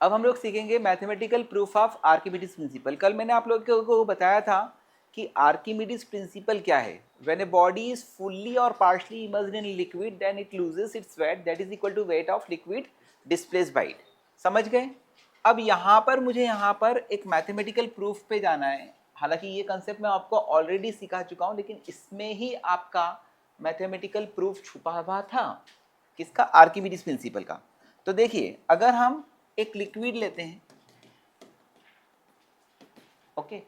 अब हम लोग सीखेंगे mathematical proof of Archimedes principal. कल मैंने आप लोगों को बताया था कि आर्किमिडीज प्रिंसिपल क्या है। When a body is fully और partially immersed in liquid then it loses its weight that is equal to weight of liquid displaced by it. समझ गए? अब यहाँ पर मुझे यहाँ पर एक मैथमेटिकल प्रूफ पे जाना है। हालांकि ये कंसेप्ट मैं आपको ऑलरेडी सिखा चुका हूँ, लेकिन इसमें ही आपका मैथमेटिकल प्रूफ छुपा हुआ था। किसका? आर्किमिडीज प्रिंसिपल का। तो देखिए, अगर हम एक लिक्विड लेते हैं, ओके,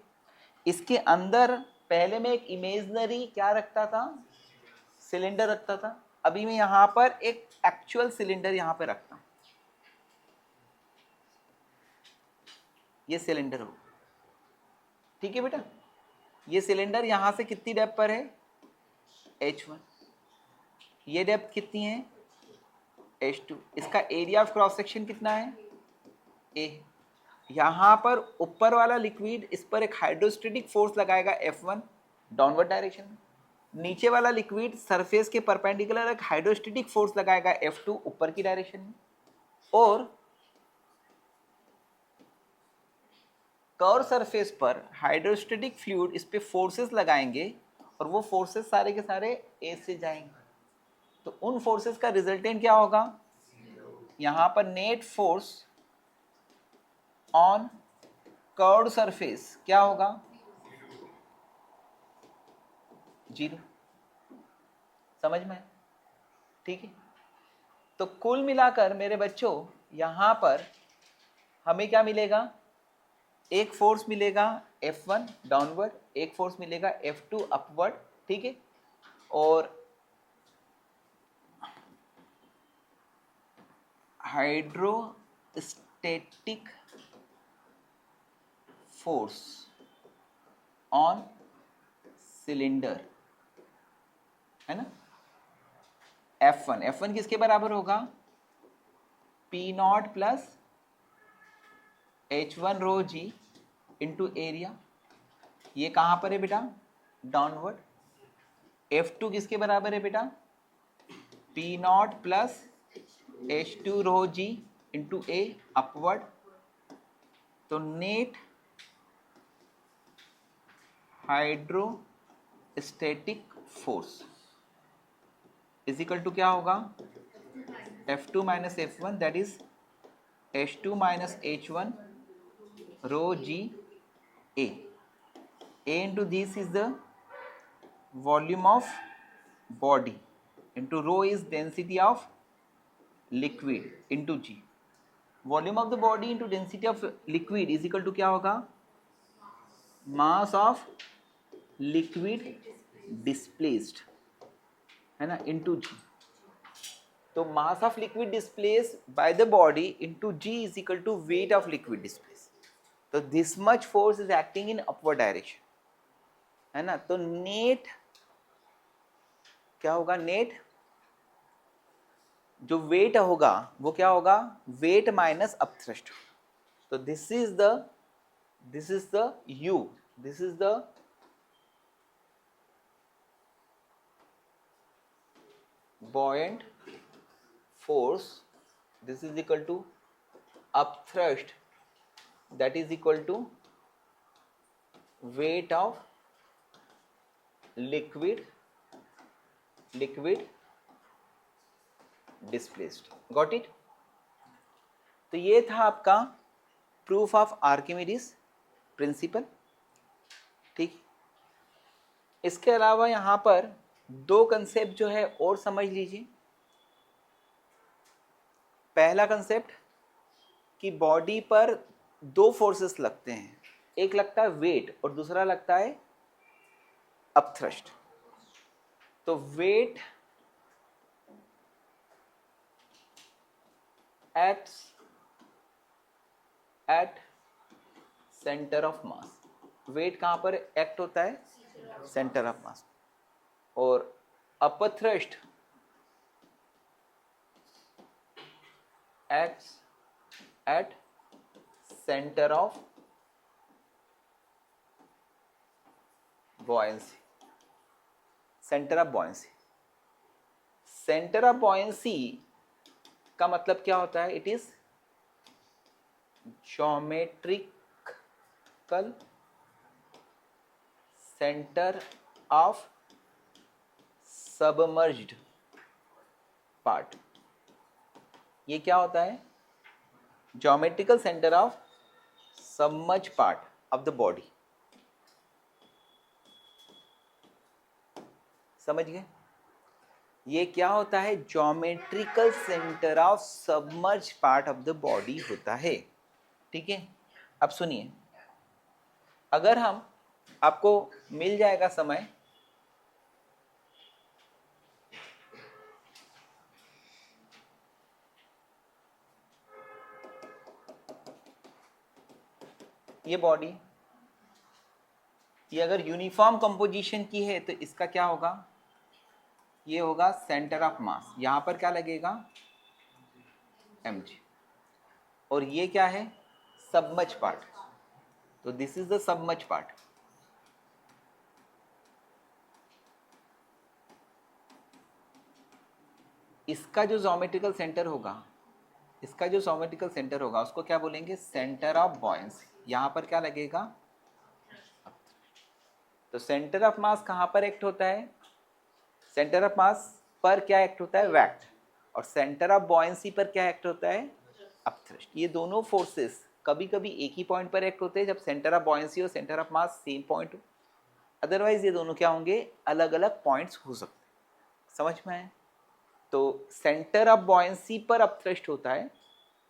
इसके अंदर पहले मैं एक इमेजनरी क्या रखता था? सिलेंडर रखता था। अभी मैं यहां पर एक एक्चुअल सिलेंडर यहां पर रखता हूं। ये सिलेंडर हो, ठीक है बेटा। ये सिलेंडर यहां से कितनी डेप्थ पर है? H1। ये डेप्थ कितनी है? H2। इसका एरिया ऑफ क्रॉस सेक्शन कितना है? A। यहाँ पर ऊपर वाला लिक्विड इस पर एक हाइड्रोस्टेटिक फोर्स लगाएगा F1 डाउनवर्ड डायरेक्शन में। नीचे वाला लिक्विड सरफेस के परपेंडिकुलर एक हाइड्रोस्टेटिक फोर्स लगाएगा F2 ऊपर की डायरेक्शन में। और कर्व सरफेस पर हाइड्रोस्टेटिक फ्लूइड इस पे फोर्सेस लगाएंगे और वो फोर्सेस सारे के सारे A से जाएंगे। तो उन फोर्सेस का रिजल्टेंट क्या होगा? यहाँ पर net force on curved surface क्या होगा? 0। समझ में? ठीक है। तो कुल मिलाकर मेरे बच्चों यहाँ पर हमें क्या मिलेगा? एक फोर्स मिलेगा F1 डाउनवर्ड, एक फोर्स मिलेगा F2 अपवर्ड, ठीक है। और हाइड्रोस्टेटिक फोर्स ऑन सिलेंडर है ना। F1 किसके बराबर होगा? P0 प्लस H1 रो जी इंटू एरिया। ये कहाँ पर है बेटा? डाउनवर्ड। F2 किसके बराबर है बेटा? P0 plus H2 rho ji into A upward. तो net hydrostatic force is equal to क्या होगा? F2 minus F1 that is H2 minus H1 rho g A into this is the volume of body into rho is density of liquid into G. Volume of the body into density of liquid is equal to क्या होगा? Mass of liquid displaced है ना into G. तो mass of liquid displaced by the body into G is equal to weight of liquid displaced. तो this much force is acting in upward direction है ना। तो net क्या होगा? Net जो वेट होगा वो क्या होगा? Weight minus upthrust. तो this is the U, this is the buoyant force, this is equal to upthrust, that is equal to weight of liquid displaced. Got it? तो ये था आपका प्रूफ ऑफ आर्किमिडीज प्रिंसिपल, ठीक। इसके अलावा यहाँ पर दो कंसेप्ट जो है और समझ लीजिए। पहला कंसेप्ट कि बॉडी पर दो फोर्सेस लगते हैं, एक लगता है वेट और दूसरा लगता है अपथ्रस्ट। तो weight acts at centre of mass. Weight कहां पर एक्ट होता है? Centre of mass. और upthrust acts at centre of buoyancy। Centre of buoyancy, centre of buoyancy का मतलब क्या होता है? It is geometrical centre of submerged part. ये क्या होता है? Geometrical centre of submerge part of the body. समझ गए? ये क्या होता है? Geometrical centre of submerge part of the body होता है। ठीक है, अब सुनिए, अगर हम, आपको मिल जाएगा समय, ये बॉडी, ये अगर यूनिफॉर्म कंपोजिशन की है तो इसका क्या होगा? ये होगा सेंटर ऑफ मास। यहां पर क्या लगेगा? mg। और ये क्या है? Submerge part. तो this is the submerge part. इसका जो ज्योमेट्रिकल सेंटर होगा, इसका जो ज्योमेट्रिकल सेंटर होगा उसको क्या बोलेंगे? Centre of buoyancy. यहां पर क्या लगेगा? तो सेंटर ऑफ मास कहां पर एक्ट होता है? सेंटर ऑफ मास पर क्या एक्ट होता है? वेक्ट। और सेंटर ऑफ बॉयंसी पर क्या एक्ट होता है? अपथ्रस्ट। ये दोनों फोर्सेस कभी कभी एक ही पॉइंट पर एक्ट होते हैं जब सेंटर ऑफ बॉयंसी और centre of mass same point हो। अदरवाइज ये दोनों क्या होंगे? अलग अलग पॉइंट्स हो सकते हैं। समझ में आए? तो सेंटर ऑफ बॉयंसी पर अपथ्रस्ट होता है,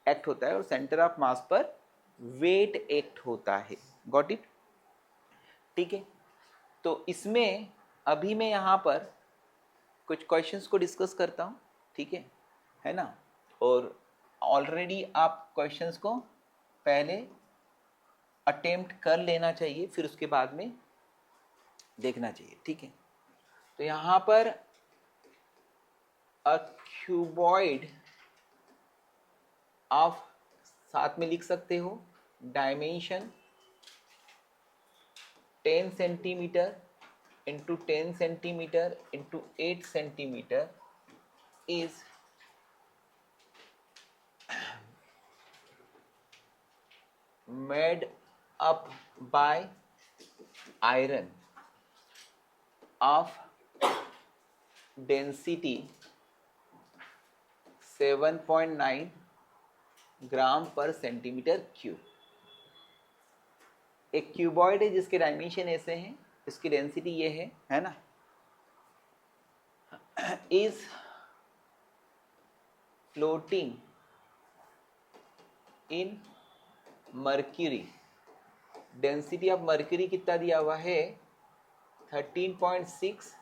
एक्ट होता है, और सेंटर ऑफ मास पर वेट एक्ट होता है। Got it? ठीक है, तो इसमें अभी मैं यहाँ पर कुछ क्वेश्चंस को डिस्कस करता हूँ। ठीक है ना? और ऑलरेडी आप क्वेश्चंस को पहले अटेम्प्ट कर लेना चाहिए, फिर उसके बाद में देखना चाहिए। ठीक है, तो यहाँ पर अ क्यूबॉइड ऑफ, साथ में लिख सकते हो, dimension 10 centimetre into 10 centimetre into 8 centimetre is made up by iron of density 7.9 ग्राम पर सेंटीमीटर क्यूब। एक क्यूबॉइड है जिसके डायमेंशन ऐसे हैं, इसकी डेंसिटी ये है ना, is floating in mercury. Density of mercury कितना दिया हुआ है? 13.6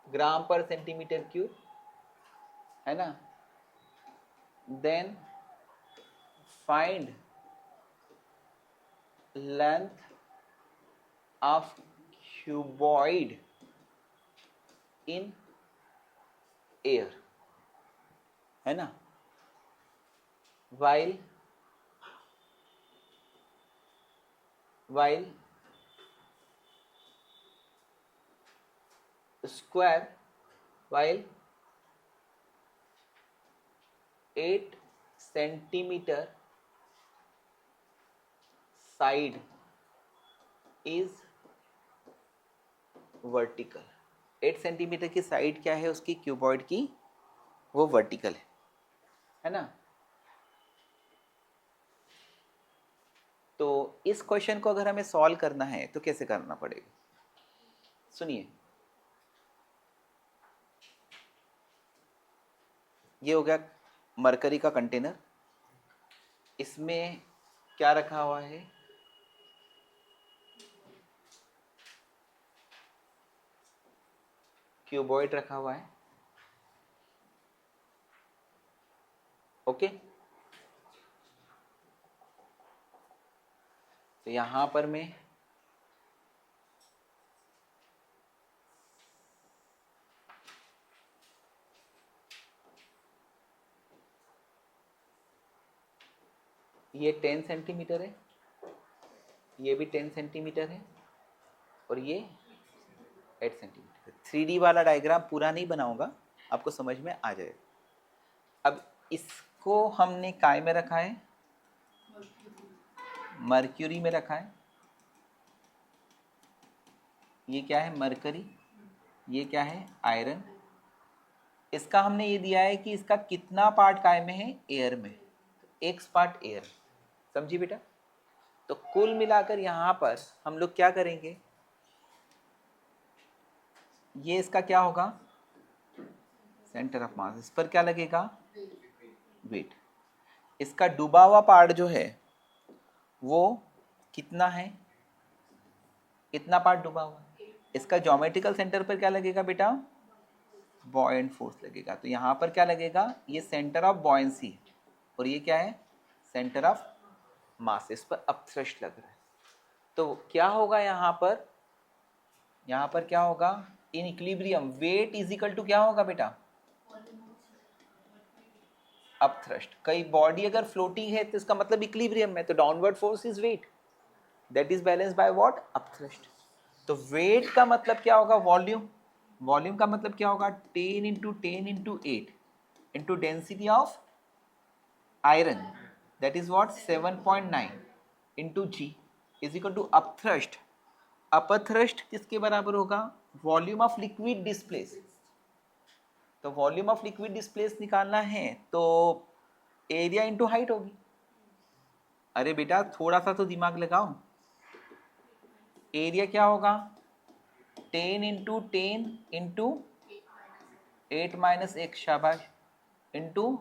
ग्राम पर सेंटीमीटर क्यूब, है ना। Then find length of cuboid in air, है ना। while square, while 8 centimeter side is vertical। 8 centimetre की साइड क्या है उसकी, क्यूबॉइड की? वो वर्टिकल है ना। तो इस क्वेश्चन को अगर हमें सॉल्व करना है तो कैसे करना पड़ेगा? सुनिए, ये हो गया मरकरी का कंटेनर, इसमें क्या रखा हुआ है? क्यूबॉइड रखा हुआ है। ओके, तो यहां पर मैं ये 10 सेंटीमीटर है, ये भी 10 सेंटीमीटर है, और ये 8 सेंटीमीटर। 3D वाला डायग्राम पूरा नहीं बनाऊंगा, आपको समझ में आ जाएगा। अब इसको हमने काय में रखा है? मर्क्यूरी में रखा है, ये क्या है मरकरी, ये क्या है आयरन। इसका हमने ये दिया है कि इसका कितना पार्ट काय में है, एयर में, एक्स पार्ट एयर, समझी बेटा। तो कुल मिलाकर यहाँ पर हम लोग क्या करेंगे, ये इसका क्या होगा सेंटर ऑफ मास, इस पर क्या लगेगा वेट। इसका डूबा हुआ पार्ट जो है वो कितना है, इतना पार्ट डूबा हुआ, इसका ज्योमेट्रिकल सेंटर पर क्या लगेगा बेटा, बॉयंट फोर्स लगेगा। तो यहाँ पर क्या लगेगा, ये सेंटर ऑफ बॉयंसी और ये क्या है सेंटर ऑफ मास, इस पर अपथ्रस्ट लग रहा है। तो क्या होगा यहाँ पर क्या होगा, in equilibrium weight is equal to क्या होगा बेटा, अपथ्रस्ट। कई बॉडी अगर फ्लोटिंग है तो इसका मतलब इक्विलिब्रियम में, तो downward force is weight, that is balance by what, upthrust. तो वेट का मतलब क्या होगा, वॉल्यूम, वॉल्यूम का मतलब क्या होगा 10 into 10 into 8 into density of iron, that is what 7.9 into g is equal to upthrust. Upthrust किसके बराबर होगा, वॉल्यूम ऑफ लिक्विड डिस्प्लेस। तो वॉल्यूम ऑफ लिक्विड डिस्प्लेस निकालना है तो एरिया इंटू हाइट होगी। अरे बेटा थोड़ा सा तो दिमाग लगाओ, एरिया क्या होगा 10 इंटू 10 इंटू 8 माइनस 1, शाबाश, इंटू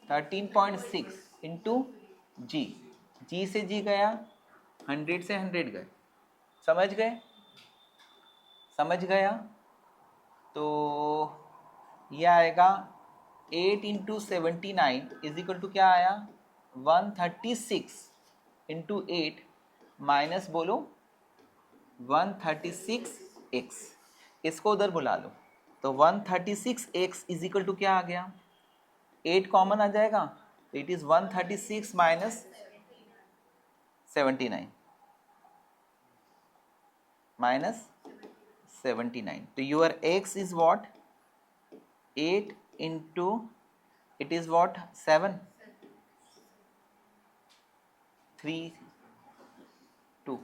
13.6 इंटू जी, जी से जी गया, 100 से 100 गए, समझ गए, समझ गया। तो ये आएगा 8 इंटू 79 इज इक्वल टू क्या आया 136 इंटू 8 माइनस बोलो 136x, इसको उधर बुला लो। तो 136x इज इक्वल टू क्या आ गया, 8 कॉमन आ जाएगा, तो इट इज 136 माइनस 79 माइनस 79। तो your x is what 8 into it is what 7 3 2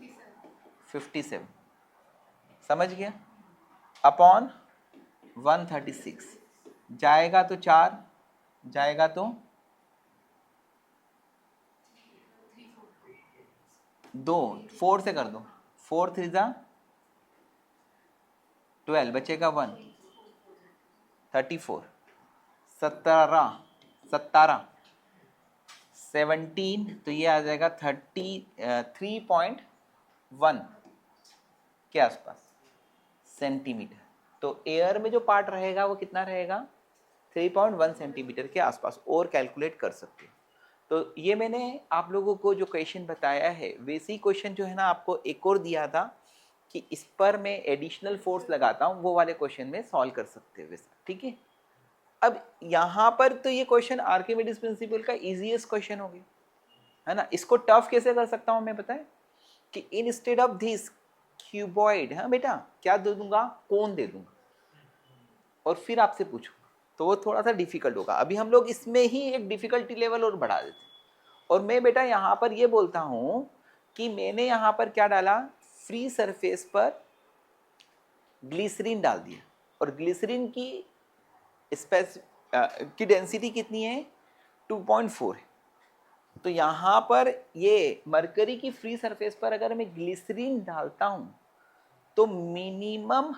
57, समझ गया, अपॉन 136, जाएगा तो 4, जाएगा तो 2, 4 से कर दो, 4 3 जा 12, बचेगा 1, 34, 17 17 17, तो ये आ जाएगा 3.1 के आसपास सेंटीमीटर। तो एयर में जो पार्ट रहेगा वो कितना रहेगा 3.1 सेंटीमीटर के आसपास, और कैलकुलेट कर सकते हो। तो ये मैंने आप लोगों को जो क्वेश्चन बताया है वैसे ही क्वेश्चन जो है ना आपको एक और दिया था कि इस पर मैं एडिशनल फोर्स लगाता हूँ, वो वाले क्वेश्चन में सॉल्व कर सकते हो वैसा, ठीक है। अब यहाँ पर तो ये क्वेश्चन आर्किमिडीज प्रिंसिपल का इजीएस्ट क्वेश्चन हो गया है ना। इसको टफ कैसे कर सकता हूँ मैं, बताएं कि इंस्टेड ऑफ दिस क्यूबॉइड, हाँ बेटा क्या दे दूंगा, कोन दे दूंगा, और फिर आपसे पूछो तो वो थोड़ा सा डिफिकल्ट होगा। अभी हम लोग इसमें ही एक डिफिकल्टी लेवल और बढ़ा देते, और मैं बेटा यहाँ पर ये बोलता हूँ कि मैंने यहाँ पर क्या डाला, फ्री सरफेस पर ग्लिसरीन डाल दिया, और ग्लिसरीन की की डेंसिटी कितनी है 2.4 है। तो यहाँ पर ये मरकरी की फ्री सरफेस पर अगर मैं ग्लिसरीन डालता हूँ तो minimum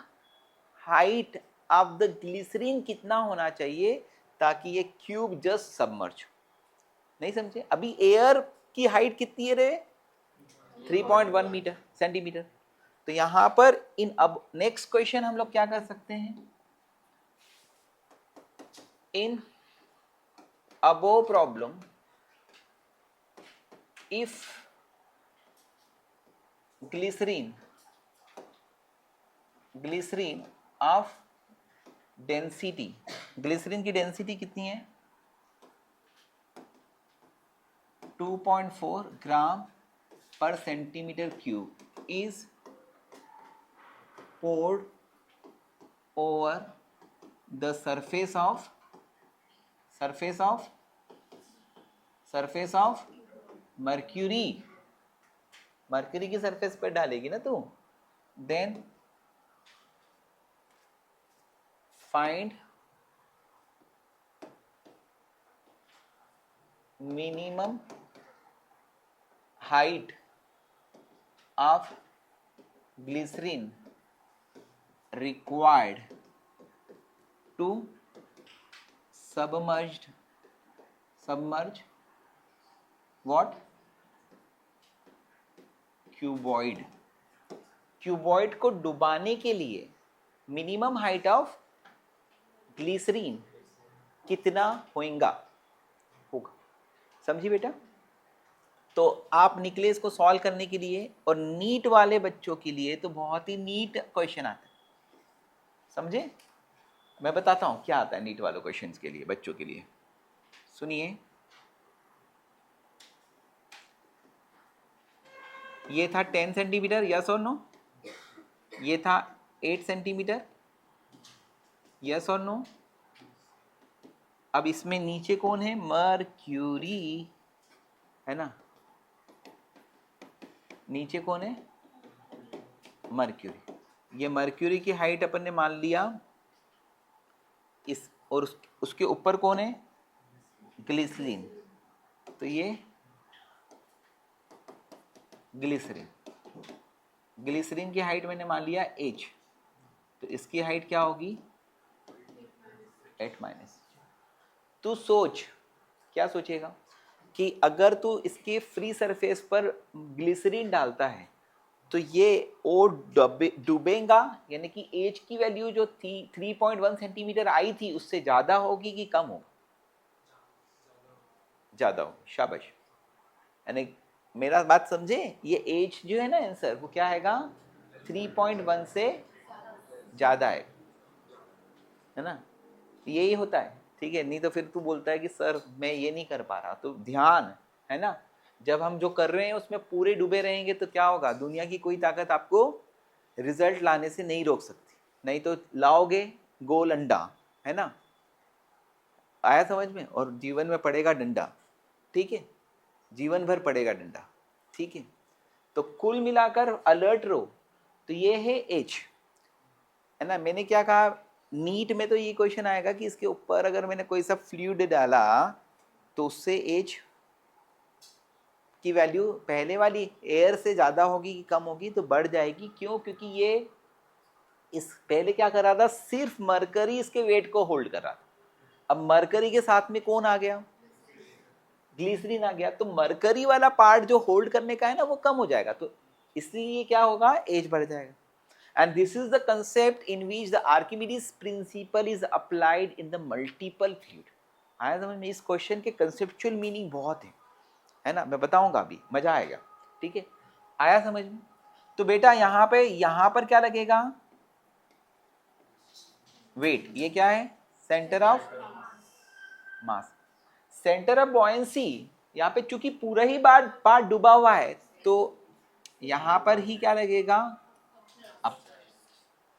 height of the glycerine कितना होना चाहिए ताकि ये क्यूब जस्ट सबमर्ज हो, नहीं समझे। अभी एयर की हाइट कितनी है रे 3.1 मीटर सेंटीमीटर। तो यहां पर इन अब नेक्स्ट क्वेश्चन हम लोग क्या कर सकते हैं, in above problem if glycerine of density, glycerine की डेंसिटी कितनी है 2.4 ग्राम पर centimetre cube is poured over the surface of mercury, mercury की सरफेस पर डालेगी ना तू, then find minimum height of glycerine required to submerge what cuboid, cuboid को डुबाने के लिए मिनिमम हाइट ऑफ ग्लिसरीन कितना होगा। समझी बेटा? तो आप निकले इसको सॉल्व करने के लिए, और नीट वाले बच्चों के लिए तो बहुत ही नीट क्वेश्चन आता है, समझे? मैं बताता हूं क्या आता है नीट वाले क्वेश्चंस के लिए, बच्चों के लिए। सुनिए, ये था 10 सेंटीमीटर, यस और नो? ये था 8 सेंटीमीटर, यस और नो? अब इसमें नीचे कौन है? मर्क्यूरी, है ना? नीचे कौन है? मर्क्यूरी। ये मर्क्यूरी की हाइट अपन ने मान लिया इस, और उसके ऊपर कौन है? ग्लिसरीन। तो ये ग्लिसरीन, ग्लिसरीन की हाइट मैंने मान लिया h, तो इसकी हाइट क्या होगी? 8-। तू सोच, क्या सोचेगा कि अगर तू इसके फ्री सरफेस पर ग्लिसरीन डालता है तो ये ओ डूबेगा, यानी कि एज की वैल्यू जो थी 3.1 सेंटीमीटर आई थी उससे ज्यादा होगी कि कम होगी? ज्यादा होगी। शाबाश, यानी मेरा बात समझे? ये एज जो है ना आंसर, वो क्या हैगा? 3.1 से ज्यादा है ना? यही होता है, ठीक है? नहीं तो फिर तू बोलता है कि सर मैं ये नहीं कर पा रहा। तो ध्यान है ना, जब हम जो कर रहे हैं उसमें पूरे डूबे रहेंगे तो क्या होगा? दुनिया की कोई ताकत आपको रिजल्ट लाने से नहीं रोक सकती। नहीं तो लाओगे गोल अंडा, है ना? आया समझ में? और जीवन में पड़ेगा डंडा, ठीक है? जीवन भर पड़ेगा डंडा, ठीक है? तो कुल मिलाकर अलर्ट रहो। तो ये है एच, है ना? मैंने क्या कहा, नीट में तो ये क्वेश्चन आएगा कि इसके ऊपर अगर मैंने कोई सा फ्लूइड डाला तो उससे एच की वैल्यू पहले वाली एयर से ज्यादा होगी कि कम होगी? तो बढ़ जाएगी। क्यों? क्योंकि ये इस पहले क्या कर रहा था? सिर्फ मरकरी इसके वेट को होल्ड कर रहा था। अब मरकरी के साथ में कौन आ गया? ग्लिसरीन आ गया। तो मरकरी वाला पार्ट जो होल्ड करने का है ना, वो कम हो जाएगा। तो इसलिए क्या होगा? एज बढ़ जाएगा। And this is the concept in which the Archimedes principle is applied in the multiple fluid. आया समझ में? इस क्वेश्चन के कंसेप्चुअल मीनिंग बहुत है ना? मैं बताऊंगा अभी, मजा आएगा, ठीक है? आया समझ में? तो बेटा यहाँ पर क्या लगेगा? वेट। ये क्या है? Centre of mass. Centre of buoyancy यहाँ पे चूंकि पूरा ही पार्ट डूबा हुआ है, तो यहाँ पर ही क्या लगेगा?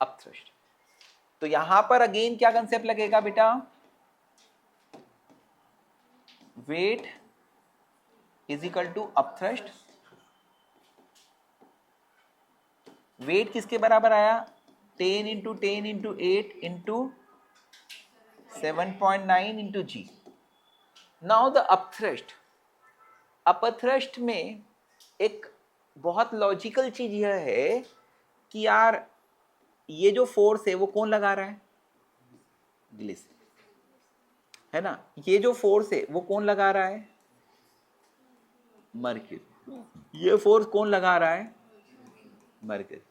अपथ्रस्ट। तो यहां पर अगेन क्या कंसेप्ट लगेगा बेटा? Weight is equal to upthrust. Weight किसके बराबर आया? 10 into 10 into 8 into 7.9 into g. Now the upthrust. Upthrust में एक बहुत लॉजिकल चीज यह है कि यार ये जो फोर्स है वो कौन लगा रहा है? ग्लिसरीन, है ना? ये जो फोर्स है वो कौन लगा रहा है? मर्क्यूरी। ये फोर्स कौन लगा रहा है? मरकरी।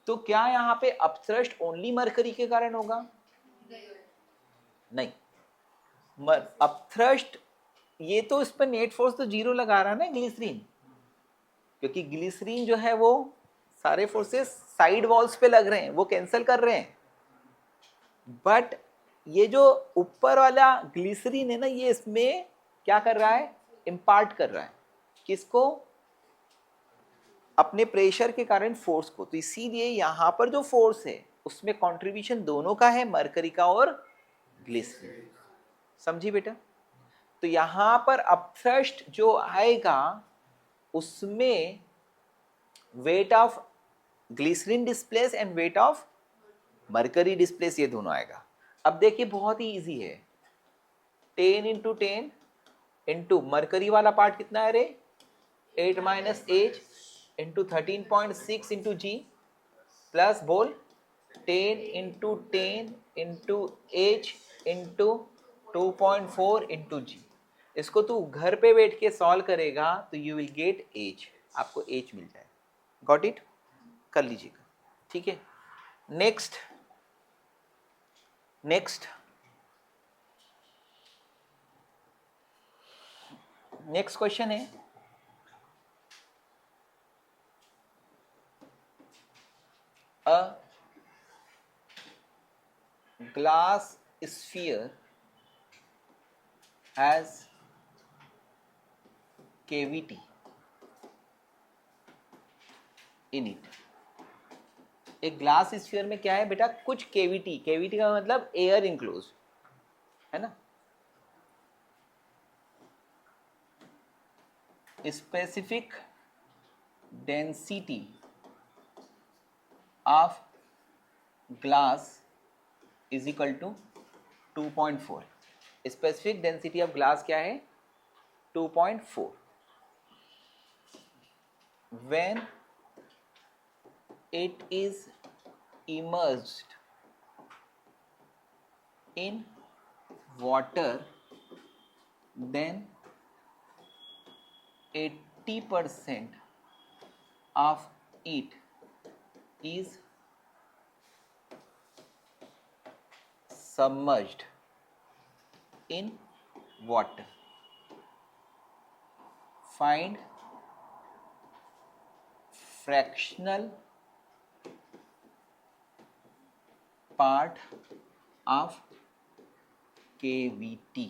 तो क्या यहाँ पे अपथ्रस्ट ओनली मरकरी के कारण होगा? नहीं, अपथ्रस्ट ये तो इस पर नेट फोर्स तो 0 लगा रहा है ना ग्लिसरीन, क्योंकि ग्लिसरीन जो है वो सारे फोर्सेस साइड वॉल्स पे लग रहे हैं, वो कैंसिल कर रहे हैं। बट ये जो ऊपर वाला ग्लिसरीन है ना, ये इसमें क्या कर रहा है? इम्पार्ट कर रहा है। किसको? अपने प्रेशर के कारण फोर्स को। तो इसीलिए यहां पर जो फोर्स है उसमें कंट्रीब्यूशन दोनों का है, मरकरी का और ग्लिसरीन। समझी बेटा? तो यहां पर अपथ्रस्ट जो आएगा उसमें weight of glycerine displace and weight of mercury displace, ये दोनों आएगा। अब देखिए बहुत ही इजी है, 10 इंटू 10 इंटू मरकरी वाला पार्ट कितना है रे, 8 minus H into 13.6 into G plus बोल 10 into 10 into H into 2.4 into G. इसको तू घर पे बैठ के सॉल्व करेगा तो यू विल गेट एच, आपको एच मिल जाएगा। गॉट इट, कर लीजिएगा, ठीक है। नेक्स्ट नेक्स्ट नेक्स्ट क्वेश्चन है, अ glass sphere has cavity in it। एक ग्लास स्फीयर में क्या है बेटा, कुछ केविटी, केविटी का मतलब एयर इनक्लोज है ना। Specific density of glass is equal to 2.4। Specific density of glass क्या है, 2.4। when it is immersed in water then 80% of it is submerged in water। find fractional part of cavity।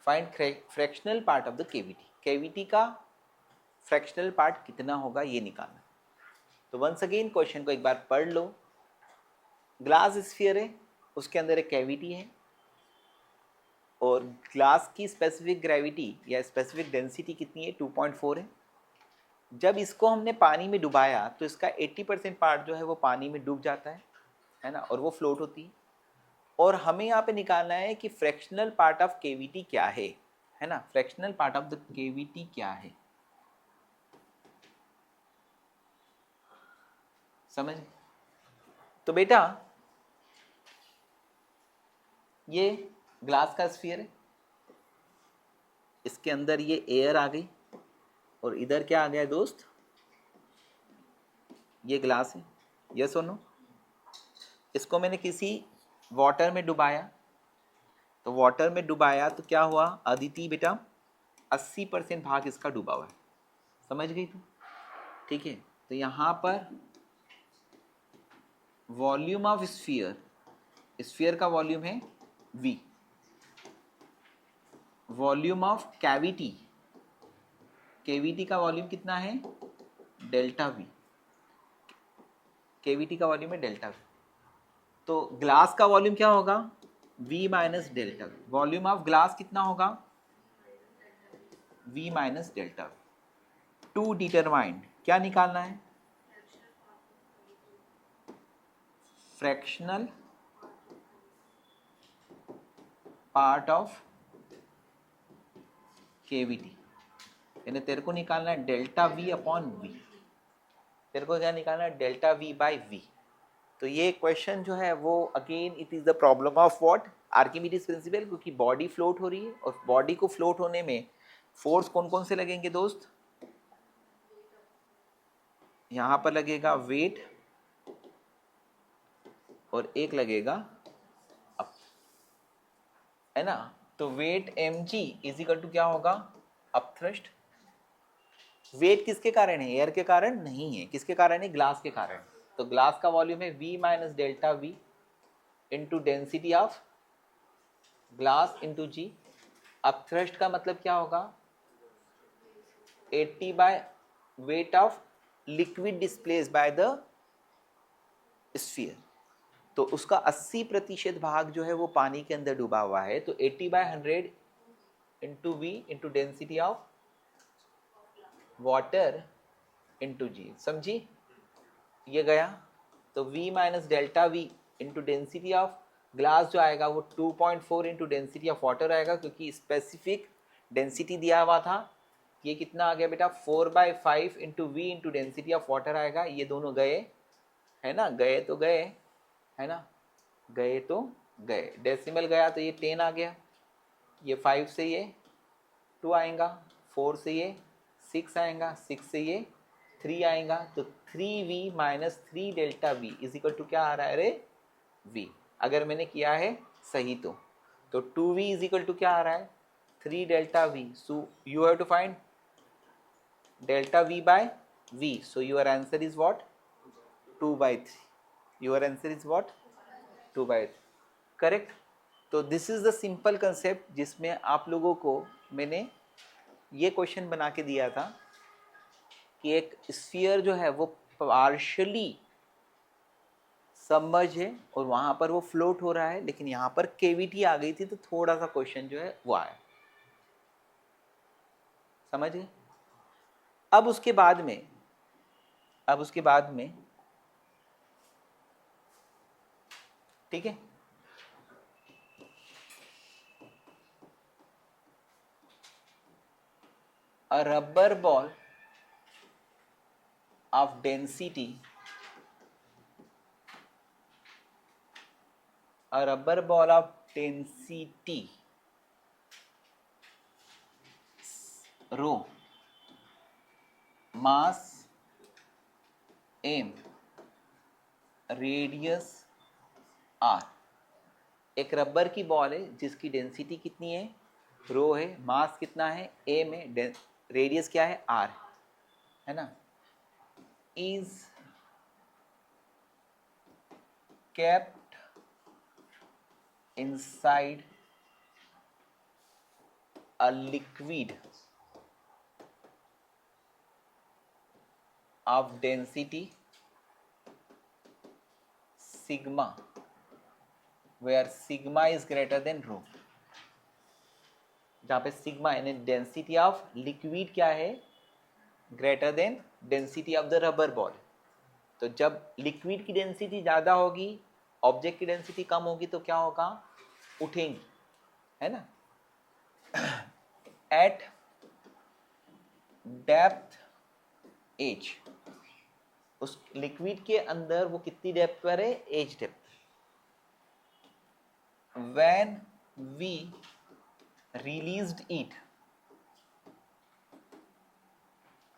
Find fractional part of the cavity, cavity का fractional part कितना होगा ये निकालना। तो once again question को एक बार पढ़ लो। ग्लास स्फीयर है, उसके अंदर एक कैविटी है और ग्लास की स्पेसिफिक ग्रेविटी या स्पेसिफिक डेंसिटी कितनी है, 2.4 है। जब इसको हमने पानी में डुबाया तो इसका 80% पार्ट जो है वो पानी में डूब जाता है ना, और वो फ्लोट होती है। और हमें यहाँ पे निकालना है कि फ्रैक्शनल पार्ट ऑफ केविटी क्या है ना, fractional part of the cavity क्या है, समझ। तो बेटा ये ग्लास का स्फीयर है, इसके अंदर ये एयर आ गई और इधर क्या आ गया दोस्त, ये ग्लास है, यस और नो। इसको मैंने किसी वाटर में डुबाया, तो वाटर में डुबाया तो क्या हुआ अदिति बेटा, 80% भाग इसका डूबा हुआ है, समझ गई तू, ठीक है। तो यहाँ पर वॉल्यूम ऑफ स्फीयर, स्फीयर का वॉल्यूम है v, volume of cavity, cavity का वॉल्यूम कितना है, डेल्टा v, केविटी का वॉल्यूम है डेल्टा v। तो ग्लास का वॉल्यूम क्या होगा, v minus delta v। Volume of glass कितना होगा, v minus delta v। To determined, क्या निकालना है, फ्रैक्शनल पार्ट ऑफ केविटी, यानी तेरे को निकालना है डेल्टा वी अपॉन वी। तेरे को क्या निकालना है, डेल्टा वी बाई वी। तो ये क्वेश्चन जो है वो again it is the problem of what, Archimedes principal, क्योंकि बॉडी फ्लोट हो रही है और बॉडी को फ्लोट होने में फोर्स कौन कौन से लगेंगे दोस्त, यहाँ पर लगेगा वेट और एक लगेगा अप, है ना। तो weight mg is equal to क्या होगा, अप थ्रस्ट। वेट किसके कारण है, एयर के कारण नहीं है, किसके कारण है, ग्लास के कारण। तो ग्लास का वॉल्यूम है v minus delta V into density of glass into G. अब थ्रस्ट का मतलब क्या होगा, 80 by weight of liquid displace by the sphere. तो उसका 80% भाग जो है वो पानी के अंदर डूबा हुआ है। तो 80 by 100 into we into density of water into G, समझी? ये गया तो v minus delta V into density of glass जो आएगा वो 2.4 इंटू डेंसिटी ऑफ वाटर आएगा, क्योंकि स्पेसिफिक डेंसिटी दिया हुआ था। ये कितना आ गया बेटा, 4/5 into we into density of water आएगा। ये दोनों गए, है ना, गए तो गए, है ना, गए तो गए। डेसिमल गया तो ये 10 आ गया, ये 5 से ये 2 आएगा, 4 से ये 6 आएगा, 6 से ये 3 आएगा, तो 3v minus 3 delta v is equal to क्या आ रहा है रे, v। अगर मैंने किया है सही तो 2v इज इक्वल टू क्या आ रहा है, 3 delta v. So you have to find delta v by v, so your answer is what, 2/3। your answer is what, 2/3, correct. तो this is the simple concept जिसमें आप लोगों को मैंने ये क्वेश्चन बना के दिया था कि एक स्फीयर जो है वो पार्शली सबमर्ज है और वहाँ पर वो फ्लोट हो रहा है, लेकिन यहाँ पर केविटी आ गई थी तो थोड़ा सा क्वेश्चन जो है वो आया, समझ गए? अब उसके बाद में ठीक है, a rubber ball of density, a rubber ball of density rho, mass m, radius r। एक रबर की बॉल है जिसकी डेंसिटी कितनी है, रो है, मास कितना है, m है, रेडियस क्या है, r है ना, is kept inside a liquid of density sigma, where sigma is greater than rho। जहाँ पे सिग्मा यानी डेंसिटी ऑफ लिक्विड क्या है, greater than density of the rubber ball. तो जब लिक्विड की डेंसिटी ज़्यादा होगी, ऑब्जेक्ट की डेंसिटी कम होगी, तो क्या होगा, उठेंगी, है ना। एट डेप्थ एज, उस लिक्विड के अंदर वो कितनी डेप्थ पर है, h depth. When we released it,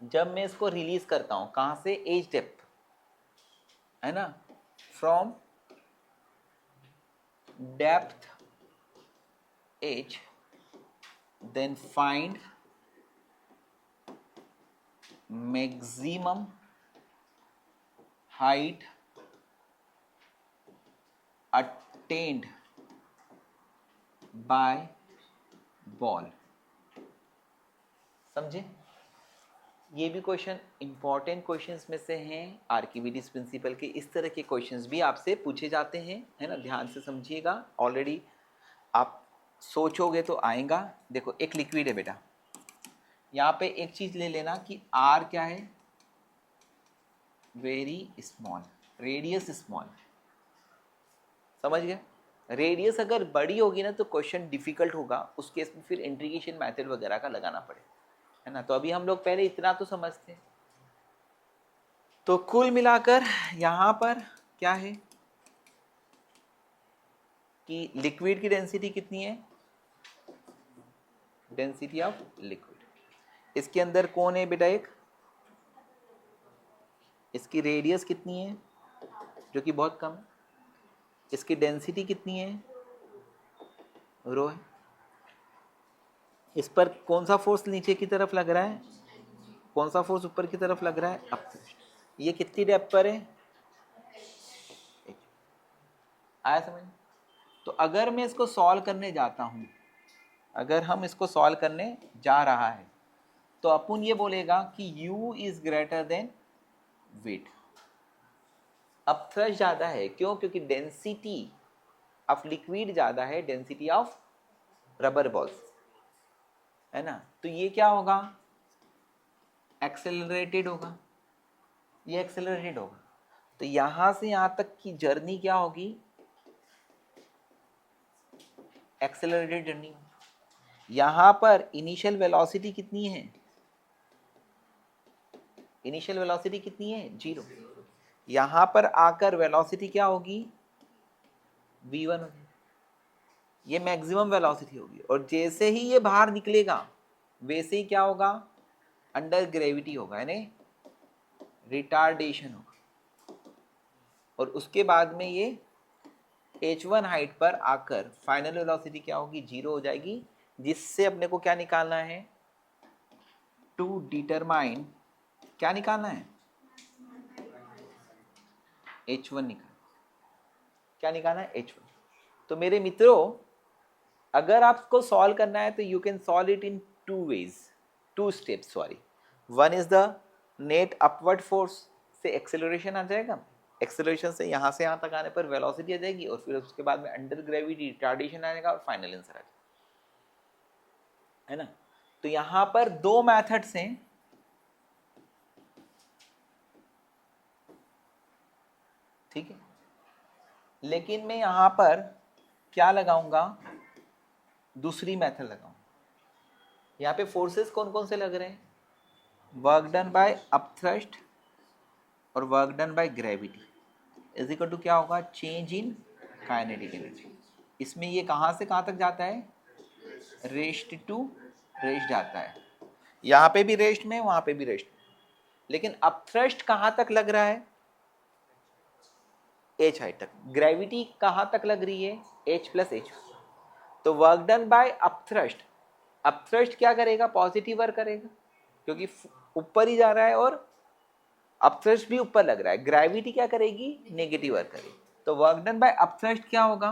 जब मैं इसको रिलीज करता हूं, कहां से, एज डेप्थ, है ना, from depth h, then find maximum height attained by ball. समझे? ये भी क्वेश्चन इंपॉर्टेंट क्वेश्चंस में से हैं, आर्किमिडीज प्रिंसिपल के। इस तरह के क्वेश्चंस भी आपसे पूछे जाते हैं, है ना, ध्यान से समझिएगा। ऑलरेडी आप सोचोगे तो आएगा। देखो एक लिक्विड है बेटा, यहाँ पे एक चीज ले लेना कि आर क्या है, वेरी स्मॉल, रेडियस स्मॉल, समझ गए। रेडियस अगर बड़ी होगी ना तो क्वेश्चन डिफिकल्ट होगा, उस केस में फिर इंटीग्रेशन मेथड वगैरह का लगाना पड़े, है ना। तो अभी हम लोग पहले इतना तो समझते हैं। तो कुल मिलाकर यहाँ पर क्या है कि लिक्विड की डेंसिटी कितनी है, डेंसिटी ऑफ लिक्विड। इसके अंदर कौन है बेटा, एक, इसकी रेडियस कितनी है, जो कि बहुत कम है। इसकी डेंसिटी कितनी है, रो है। इस पर कौन सा फोर्स नीचे की तरफ लग रहा है, कौन सा फोर्स ऊपर की तरफ लग रहा है, अप। ये कितनी डेप्थ पर है, आया समझ। तो अगर मैं इसको सॉल्व करने जाता हूं, अगर हम इसको सॉल्व करने जा रहा है, तो अपन ये बोलेगा कि u is greater than weight. अब थ्रस्ट ज्यादा है, क्यों, क्योंकि डेंसिटी ऑफ लिक्विड ज्यादा है डेंसिटी ऑफ रबर बॉल्स, है ना। तो ये क्या होगा, एक्सेलरेटेड होगा, ये एक्सेलरेटेड होगा। तो यहां से यहां तक की जर्नी क्या होगी, एक्सेलरेटेड जर्नी। यहां पर इनिशियल वेलोसिटी कितनी है, इनिशियल वेलोसिटी कितनी है, 0। यहां पर आकर वेलोसिटी क्या होगी, v1 होगी, ये मैक्सिमम वेलोसिटी होगी। और जैसे ही ये बाहर निकलेगा वैसे ही क्या होगा, अंडर ग्रेविटी होगा, यानी रिटार्डेशन होगा। और उसके बाद में ये h1 हाइट पर आकर फाइनल वेलोसिटी क्या होगी, 0 हो जाएगी। जिससे अपने को क्या निकालना है, टू डिटरमाइन, क्या निकालना है, h1 निकालना, क्या निकालना है, h1। तो मेरे मित्रों, अगर आपको सॉल्व करना है तो you can solve it in two ways, two steps, sorry. One is the net upward force से एक्सेलरेशन आ जाएगा, एक्सेलरेशन से यहाँ तक आने पर वेलोसिटी आ जाएगी, और फिर उसके बाद में अंडर ग्रेविटी रिटार्डेशन आएगा, और फाइनल आंसर आ जाएगा, है ना। तो यहाँ पर दो मेथड्स हैं, ठीक है। लेकिन मैं यहाँ पर क्या लगाऊंगा, दूसरी मेथड लगाऊंगा। यहाँ पे फोर्सेस कौन कौन से लग रहे हैं, वर्क डन बाय अपथ्रस्ट और work done by gravity is equal to क्या होगा, चेंज इन काइनेटिक एनर्जी। इसमें ये कहाँ से कहाँ तक जाता है, रेस्ट टू रेस्ट जाता है। यहाँ पे भी रेस्ट में, वहाँ पे भी रेस्ट में। लेकिन अपथ्रस्ट कहाँ तक लग रहा है, h हाइट तक। ग्रेविटी कहाँ तक लग रही है, h प्लस h। तो work done by upthrust, upthrust क्या करेगा, पॉजिटिव वर्क करेगा, क्योंकि ऊपर ही जा रहा है, और अपथ्रस्ट भी ऊपर लग रहा है। ग्रेविटी क्या करेगी, नेगेटिव वर्क करेगी। तो वर्क डन बाय अपथ्रस्ट क्या होगा,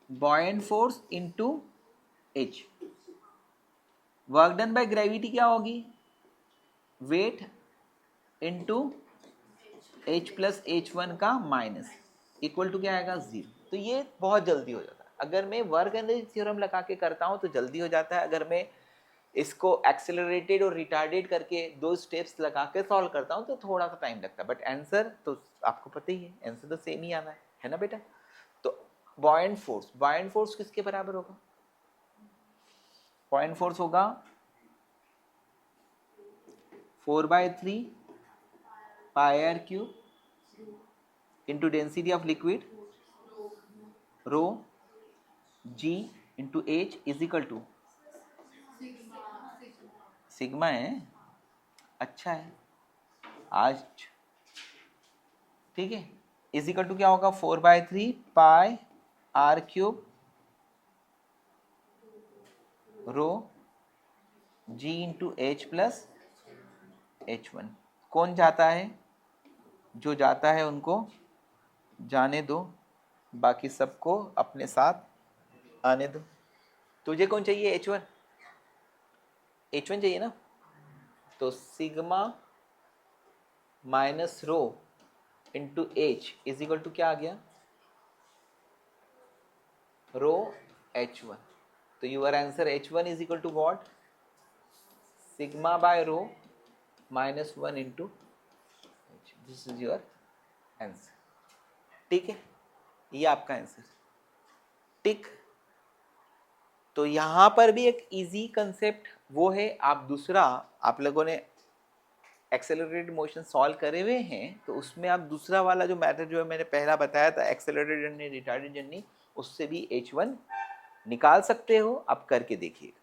buoyant force into h। Work done by gravity क्या होगी, weight into h plus h1 का माइनस, इक्वल टू क्या आएगा, 0। तो ये बहुत जल्दी हो जाता है। अगर मैं वर्क एनर्जी थ्योरम लगा के करता हूँ तो जल्दी हो जाता है। अगर मैं इसको एक्सेलरेटेड और रिटार्डेड करके दो स्टेप्स लगा के सॉल्व करता हूँ तो थोड़ा सा टाइम लगता है, बट आंसर तो आपको पता ही है, आंसर तो सेम ही आना है ना बेटा। तो बॉयंट फोर्स किसके बराबर होगा, बॉयंट फोर्स होगा 4/3 pi R cube into density of liquid rho ji into H is equal to sigma है, अच्छा है आज, ठीक है। इज इक्वल टू क्या होगा, 4/3 पाई आर क्यूब रो जी इंटू एच प्लस h1। कौन जाता है, जो जाता है उनको जाने दो, बाकी सबको अपने साथ आने दो। तुझे कौन चाहिए, h1, h1 चाहिए ना। तो sigma minus rho into H is equal to क्या आ गया, रो h1। तो your answer h1 is equal to what, sigma by rho minus 1 into h. This is your answer, ठीक है। ये आपका आंसर, ठीक। तो यहाँ पर भी एक इजी कंसेप्ट वो है, आप दूसरा, आप लोगों ने एक्सेलरेटेड मोशन सॉल्व करे हुए हैं तो उसमें आप दूसरा वाला जो मैथड जो है मैंने पहला बताया था, एक्सेलरेटेड जर्नी रिटार्डेड जर्नी, उससे भी h1 निकाल सकते हो, आप करके देखिए।